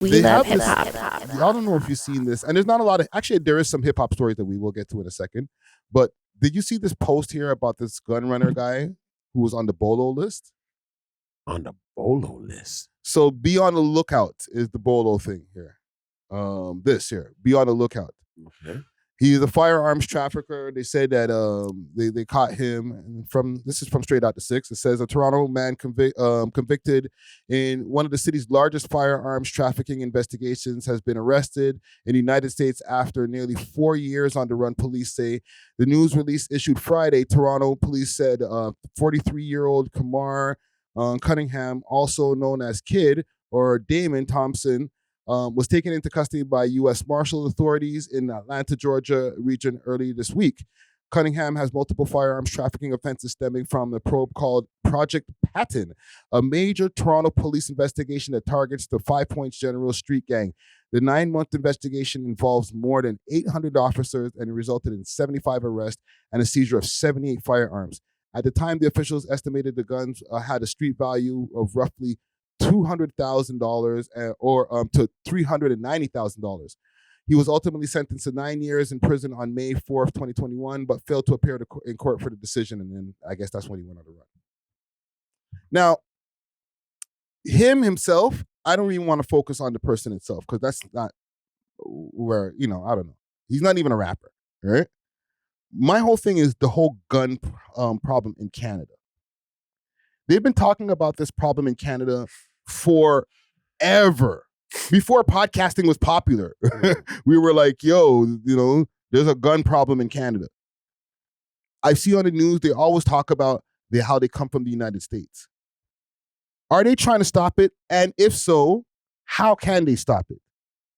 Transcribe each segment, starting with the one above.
We love hip this, hop. y'all don't know if you've seen this, and there's not a lot of, actually there is some hip hop stories that we will get to in a second, but did you see this post here about this gun runner guy who was on the Bolo list? On the Bolo list. So be on the lookout is the Bolo thing here. This here, be on the lookout. Okay. He's a firearms trafficker. They said that they caught him this is from Straight Out the Six. It says a Toronto man convicted in one of the city's largest firearms trafficking investigations has been arrested in the United States after nearly 4 years on the run, police say. The news release issued Friday, Toronto police said 43-year-old Kamar Cunningham, also known as Kid or Damon Thompson, was taken into custody by U.S. Marshal authorities in the Atlanta, Georgia region early this week. Cunningham has multiple firearms trafficking offenses stemming from the probe called Project Patton, a major Toronto police investigation that targets the Five Points General Street Gang. The 9-month investigation involves more than 800 officers and resulted in 75 arrests and a seizure of 78 firearms. At the time, the officials estimated the guns had a street value of roughly $200,000 or to $390,000. He was ultimately sentenced to 9 years in prison on May 4th, 2021, but failed to appear in court for the decision, and then I guess that's when he went on the run. Now, himself, I don't even want to focus on the person itself because that's not where, I don't know. He's not even a rapper, right? My whole thing is the whole gun problem in Canada. They've been talking about this problem in Canada forever. Before podcasting was popular, we were like, yo, there's a gun problem in Canada. I see on the news, they always talk about how they come from the United States. Are they trying to stop it? And if so, how can they stop it?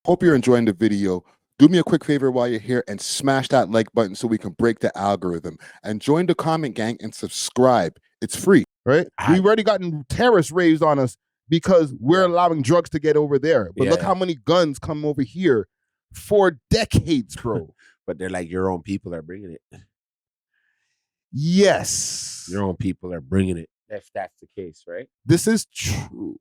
Hope you're enjoying the video. Do me a quick favor while you're here and smash that like button so we can break the algorithm. And join the comment gang and subscribe. It's free, right? We've already gotten terrorists raised on us because we're allowing drugs to get over there. But look how many guns come over here for decades, bro. But they're like, your own people are bringing it. Yes. Your own people are bringing it. If that's the case, right? This is true.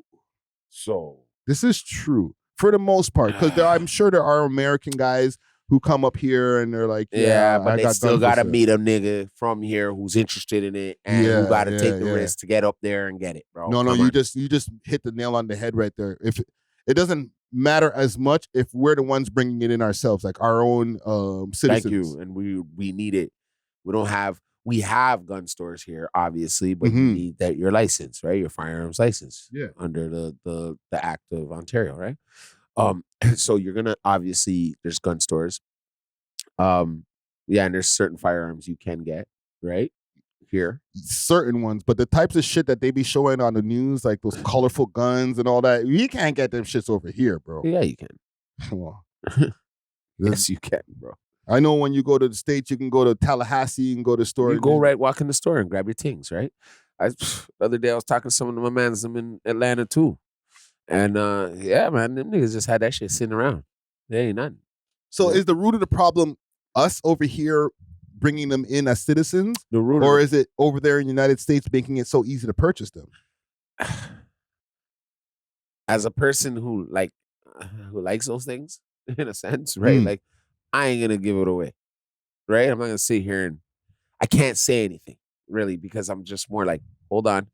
So. This is true. For the most part, because I'm sure there are American guys who come up here and they're like, but they still gotta meet a nigga from here who's interested in it and who gotta take the risk to get up there and get it, bro. No, you just hit the nail on the head right there. If it doesn't matter as much if we're the ones bringing it in ourselves, like our own citizens. Thank you, and we need it. We have gun stores here, obviously, but you need your license, right? Your firearms license, under the Act of Ontario, right? So you're gonna obviously there's gun stores, and there's certain firearms you can get right here, certain ones, but the types of shit that they be showing on the news, like those colorful guns and all that, you can't get them shits over here, bro. Yeah, you can. Well, yes, you can, bro. I know when you go to the States, you can go to Tallahassee and go to the store. You walk in the store and grab your things, right? The other day I was talking to some of my mans in Atlanta too. And man, them niggas just had that shit sitting around. There ain't nothing. So is the root of the problem us over here bringing them in as citizens? Or is it over there in the United States making it so easy to purchase them? As a person who likes those things, in a sense, right? Like, I ain't gonna give it away, right? I'm not gonna sit here and I can't say anything really because I'm just more like, hold on,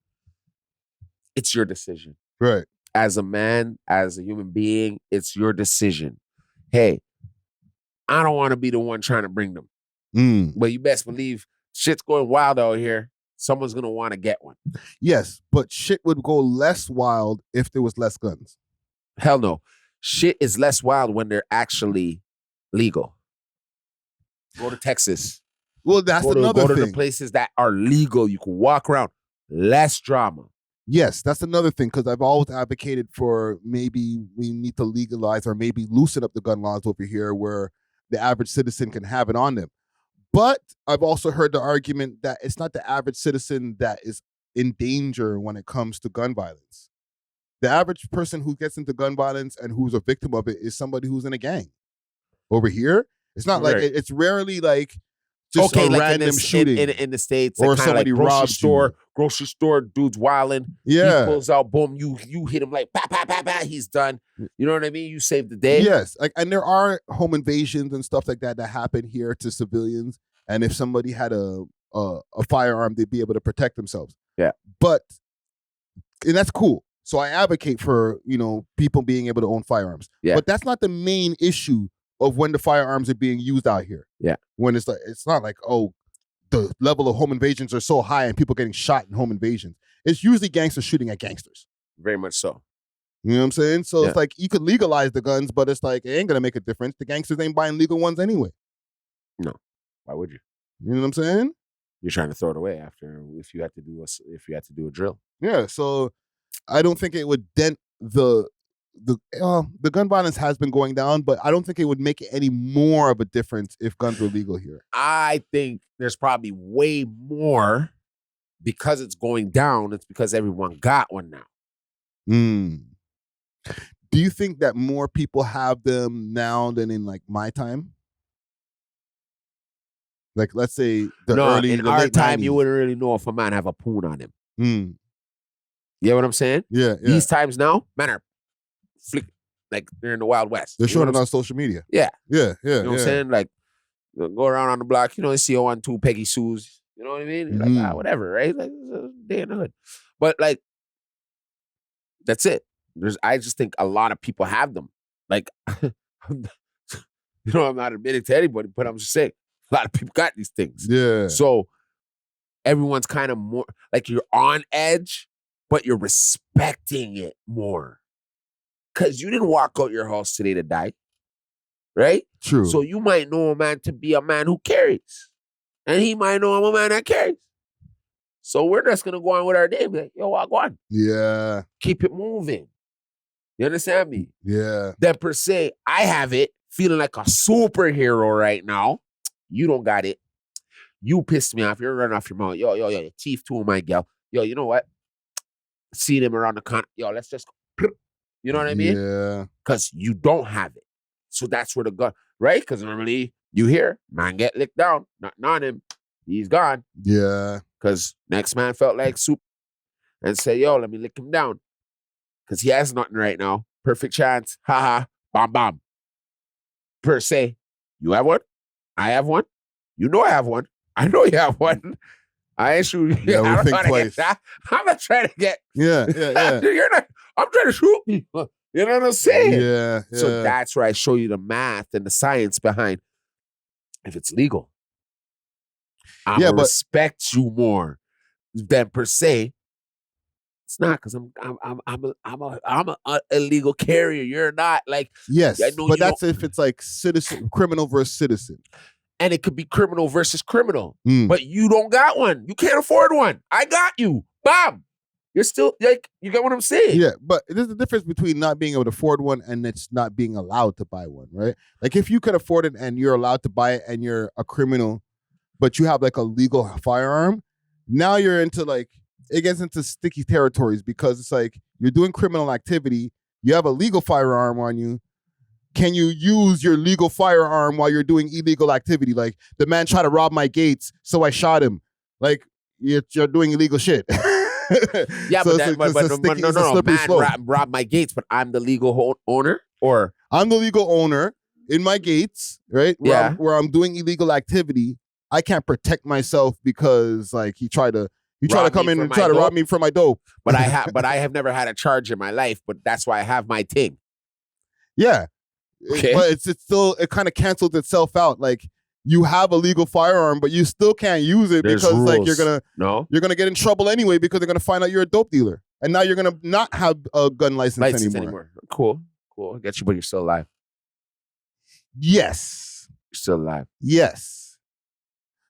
it's your decision, right? As a man, as a human being, it's your decision. Hey, I don't want to be the one trying to bring them, but you best believe shit's going wild out here. Someone's gonna want to get one. Yes, but shit would go less wild if there was less guns. Hell no, shit is less wild when they're actually legal. Go to Texas. Well, that's another thing. Go to the places that are legal. You can walk around. Less drama. Yes, that's another thing, because I've always advocated for maybe we need to legalize or maybe loosen up the gun laws over here where the average citizen can have it on them. But I've also heard the argument that it's not the average citizen that is in danger when it comes to gun violence. The average person who gets into gun violence and who's a victim of it is somebody who's in a gang. Over here, it's not like it's rarely like just a like random shooting in the States, or like somebody like robbed you. grocery store, dude's wilding. Yeah. He pulls out, boom, you hit him like, bah, bah, bah, bah, he's done. You know what I mean? You saved the day. Yes. Like, and there are home invasions and stuff like that happen here to civilians. And if somebody had a firearm, they'd be able to protect themselves. Yeah. And that's cool. So I advocate for, people being able to own firearms. Yeah. But that's not the main issue of when the firearms are being used out here. Yeah. When it's not like, oh, the level of home invasions are so high and people getting shot in home invasions. It's usually gangsters shooting at gangsters. Very much so. You know what I'm saying? So it's like you could legalize the guns, but it's like it ain't gonna make a difference. The gangsters ain't buying legal ones anyway. No. Why would you? You know what I'm saying? You're trying to throw it away after if you had to do a drill. Yeah. So I don't think it would dent the gun violence has been going down, but I don't think it would make any more of a difference if guns were legal here. I think there's probably way more because it's going down. It's because everyone got one now. Do you think that more people have them now than in like my time? Like, let's say in our time, 90s. you wouldn't really know if a man have a poon on him. You know what I'm saying? Yeah. These times now, men are like they're in the Wild West. They're showing it on social media. Yeah. You know what I'm saying? Like, go around on the block, you see 1-2 Peggy Sue's. You know what I mean? You're like, whatever, right? Like, day in the hood. But like, that's it. I just think a lot of people have them. Like, I'm not admitting to anybody, but I'm just saying a lot of people got these things. Yeah. So everyone's kind of more like you're on edge, but you're respecting it more. Because you didn't walk out your house today to die. Right? True. So you might know a man to be a man who carries. And he might know I'm a man that carries. So we're just going to go on with our day and be like, yo, walk on. Yeah. Keep it moving. You understand me? Yeah. Then per se, I have it feeling like a superhero right now. You don't got it. You pissed me off. You're running off your mouth. Yo, your teeth too, my gal. Yo, you know what? See them around the corner. Yo, let's just go. You know what I mean? Yeah. Because you don't have it. So that's where the gun, right? Because normally you hear, man get licked down. Nothing on him. He's gone. Yeah. Because next man felt like soup and say, yo, let me lick him down. Because he has nothing right now. Perfect chance. Ha ha. Bam, bam. Per se, you have one. I have one. You know I have one. I know you have one. I ain't shooting. Yeah, we think twice. I'm not trying to get. Yeah. You're not. I'm trying to shoot people. You know what I'm saying? Yeah. So that's where I show you the math and the science behind if it's legal. I'm gonna respect you more than per se. It's not because I'm a illegal carrier. You're not. Like, yes, but that's if it's like criminal versus citizen. And it could be criminal versus criminal. But you don't got one. You can't afford one. I got you. Bam. You're still like, you get what I'm saying? Yeah, but there's a difference between not being able to afford one and it's not being allowed to buy one, right? Like if you could afford it and you're allowed to buy it and you're a criminal, but you have like a legal firearm, now you're into like, it gets into sticky territories because it's like you're doing criminal activity, you have a legal firearm on you. Can you use your legal firearm while you're doing illegal activity? Like the man tried to rob my gates, so I shot him. Like you're doing illegal shit. Yeah, so no, man robbed my gates, but I'm the legal owner, or I'm the legal owner in my gates, right? Where I'm doing illegal activity. I can't protect myself because like he tried to come in and try to rob me for my dope. But I have never had a charge in my life, but that's why I have my thing. Yeah. Okay. But it kind of canceled itself out. Like you have a legal firearm, but you still can't use it because rules. Like you're gonna get in trouble anyway because they're gonna find out you're a dope dealer, and now you're gonna not have a gun license anymore. Cool. I get you, but you're still alive. Yes, you're still alive. Yes.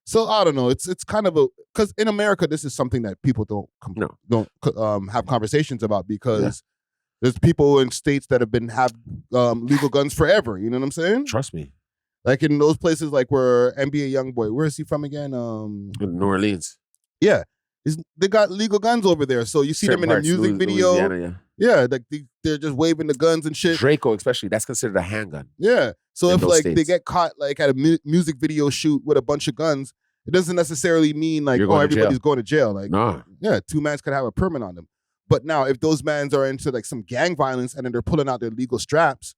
So I don't know. It's kind of because in America this is something that people don't have conversations about because. Yeah. There's people in states that have legal guns forever. You know what I'm saying? Trust me. Like in those places, like where NBA YoungBoy, where is he from again? New Orleans. Yeah, they got legal guns over there. So you see them in a music video. Louisiana, yeah, like they're just waving the guns and shit. Draco, especially, that's considered a handgun. Yeah. So if like states. they get caught like at a music video shoot with a bunch of guns, it doesn't necessarily mean like everybody's going to jail. Like, yeah, 2 mans could have a permit on them. But now if those mans are into like some gang violence and then they're pulling out their legal straps,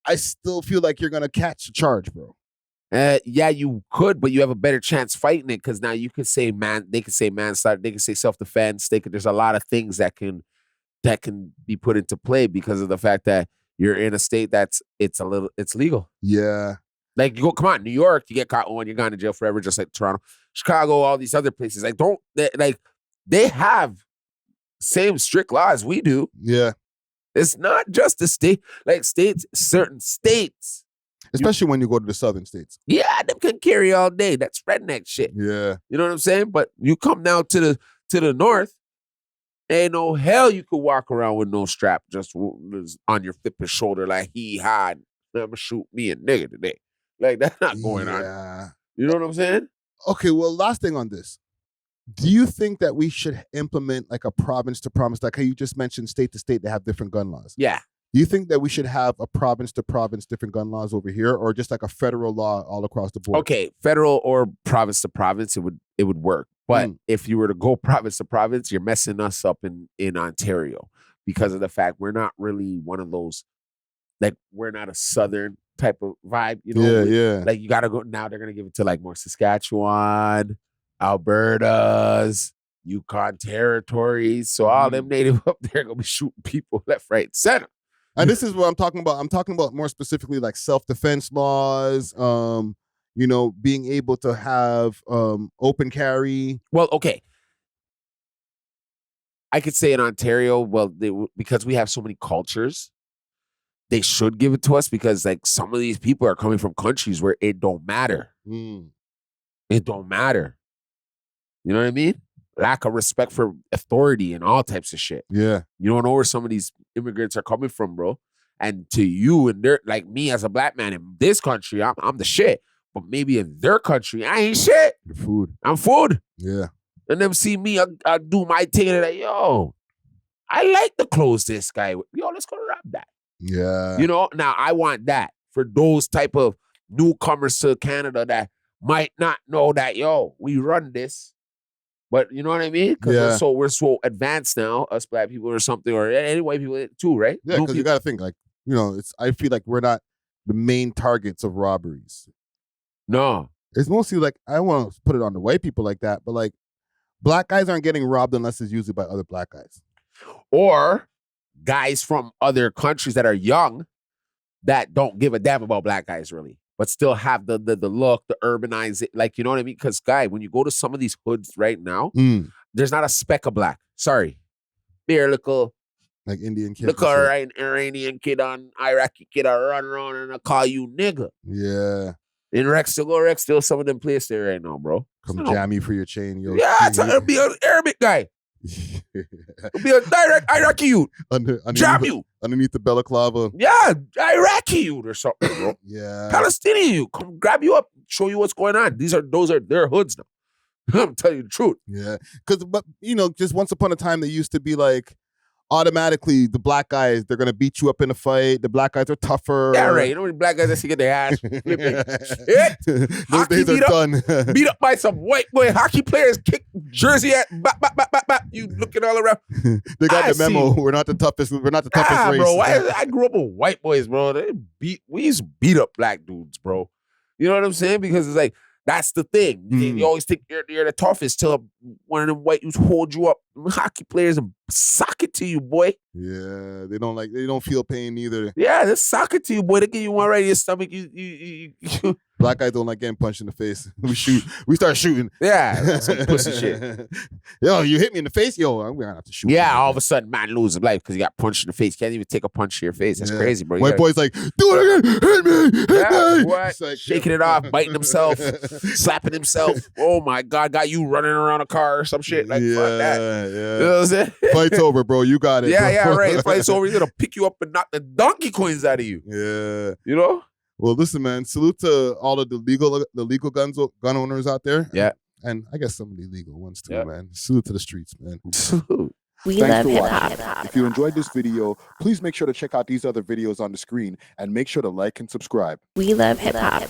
I still feel like you're gonna catch a charge, bro. Yeah, you could, but you have a better chance fighting it because now you could say they could say manslaughter, they could say self-defense, there's a lot of things that can be put into play because of the fact that you're in a state it's legal. Yeah. Like come on, New York, you get caught when you're going to jail forever, just like Toronto, Chicago, all these other places. Like they have same strict laws we do. Yeah. It's not just the state, like certain states. Especially when you go to the southern states. Yeah, them can carry all day. That's redneck shit. Yeah. You know what I'm saying? But you come down to the north, ain't no hell you could walk around with no strap just on your flipping shoulder like he had. Never shoot me a nigga today. Like that's not going on. You know what I'm saying? Okay, well, last thing on this. Do you think that we should implement like a province to province, like how you just mentioned state to state, they have different gun laws? Yeah. Do you think that we should have a province to province different gun laws over here, or just like a federal law all across the board? Okay, federal or province to province, it would work. But if you were to go province to province, you're messing us up in Ontario because of the fact we're not really one of those, like we're not a southern type of vibe, you know? Yeah. Like you gotta go now. They're gonna give it to like more Saskatchewan, Alberta's, Yukon territories. So all them native up there gonna be shooting people left, right, center. And this is what I'm talking about. I'm talking about more specifically like self-defense laws, being able to have open carry. Well, okay. I could say in Ontario, because we have so many cultures, they should give it to us because like some of these people are coming from countries where it don't matter. It don't matter. You know what I mean? Lack of respect for authority and all types of shit. Yeah. You don't know where some of these immigrants are coming from, bro. And to you and their, like me as a black man in this country, I'm the shit. But maybe in their country, I ain't shit. You're food. I'm food. Yeah. And them see me, I do my thing and they're like, yo, I like the clothes this guy. Yo, let's go rob that. Yeah. You know, now I want that for those type of newcomers to Canada that might not know that, yo, we run this. But you know what I mean? Because we're so advanced now, us black people or something, or any white people too, right? Yeah, because you got to think, like, I feel like we're not the main targets of robberies. No. It's mostly like, I don't want to put it on the white people like that, but like, black guys aren't getting robbed unless it's usually by other black guys. Or guys from other countries that are young that don't give a damn about black guys really, but still have the look, the urbanized, like, you know what I mean? Because, guy, when you go to some of these hoods right now, there's not a speck of black. Sorry. Bare little, like Indian kid. Look, Iranian kid on Iraqi kid I run around and I call you nigga. Yeah. In Rex, still some of them places there right now, bro. Come jam you for your chain, yo. Yeah, it'll be an Arabic guy. It'll be a direct Iraqi youth. Jam you. Underneath the balaclava. Yeah, Iraqi youth or something, bro. Yeah. Palestinian youth. Come grab you up, show you what's going on. Those are their hoods now. I'm telling you the truth. Yeah. But just once upon a time, they used to be like, automatically, the black guys, they're going to beat you up in a fight. The black guys are tougher. Yeah, right. You know when black guys that get their ass flipping shit? Those days are done. Beat up by some white boy hockey players, kick jersey at, bap, bap, bap, bap, bap. You looking all around. They got the memo. We're not the toughest. We're not the toughest race. Bro. I grew up with white boys, bro. We used to beat up black dudes, bro. You know what I'm saying? Because it's like, that's the thing. You always think you're the toughest till one of them white dudes hold you up, hockey players, and sock it to you, boy. Yeah, they don't feel pain either. Yeah, they sock it to you, boy. They give you one right in your stomach. You. Black guys don't like getting punched in the face. We start shooting. Yeah, that's some pussy shit. Yo, you hit me in the face. Yo, I'm gonna have to shoot. Yeah, all of a sudden, man loses life because you got punched in the face. Can't even take a punch to your face. That's crazy, bro. White boy's like, do it again. Hit me. What? Like, shaking it off, biting himself, slapping himself. Oh my God, got you running around a car or some shit. Like, fuck that. Yeah. You know what I'm saying? Fight's over, bro. You got it. Yeah, bro. right. Fight's over. He's gonna pick you up and knock the donkey coins out of you. Yeah. You know? Well, listen, man. Salute to all of the legal gun owners out there. Yeah. And I guess some of the illegal ones too, Yep. man. Salute to the streets, man. Thanks for watching. If you enjoyed this video, please make sure to check out these other videos on the screen and make sure to like and subscribe. We love hip hop.